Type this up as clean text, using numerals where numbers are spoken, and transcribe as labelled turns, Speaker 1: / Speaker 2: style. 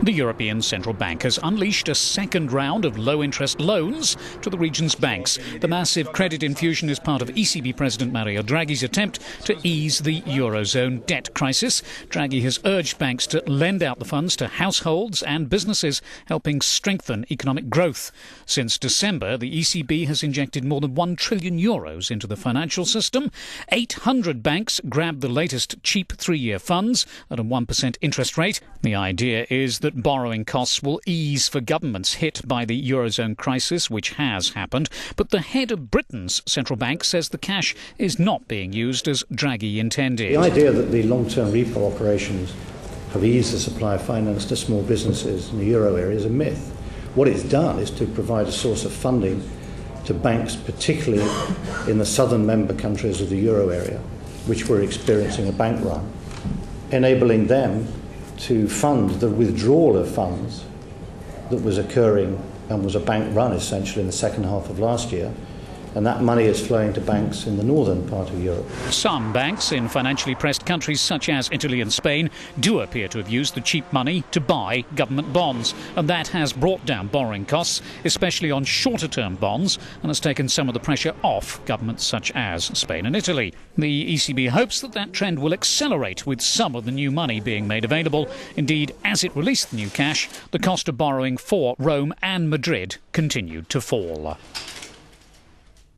Speaker 1: The European Central Bank has unleashed a second round of low-interest loans to the region's banks. The massive credit infusion is part of ECB President Mario Draghi's attempt to ease the eurozone debt crisis. Draghi has urged banks to lend out the funds to households and businesses, helping strengthen economic growth. Since December, the ECB has injected more than €1 trillion into the financial system. 800 banks grabbed the latest cheap three-year funds at a 1% interest rate. The idea is that borrowing costs will ease for governments hit by the eurozone crisis, which has happened. But the head of Britain's central bank says the cash is not being used as Draghi intended.
Speaker 2: The idea that the long-term repo operations have eased the supply of finance to small businesses in the euro area is a myth. What it's done is to provide a source of funding to banks, particularly in the southern member countries of the euro area, which were experiencing a bank run, enabling them to fund the withdrawal of funds that was occurring and was a bank run essentially in the second half of last year. And that money is flowing to banks in the northern part of Europe.
Speaker 1: Some banks in financially pressed countries such as Italy and Spain do appear to have used the cheap money to buy government bonds. And that has brought down borrowing costs, especially on shorter-term bonds, and has taken some of the pressure off governments such as Spain and Italy. The ECB hopes that that trend will accelerate with some of the new money being made available. Indeed, as it released the new cash, the cost of borrowing for Rome and Madrid continued to fall.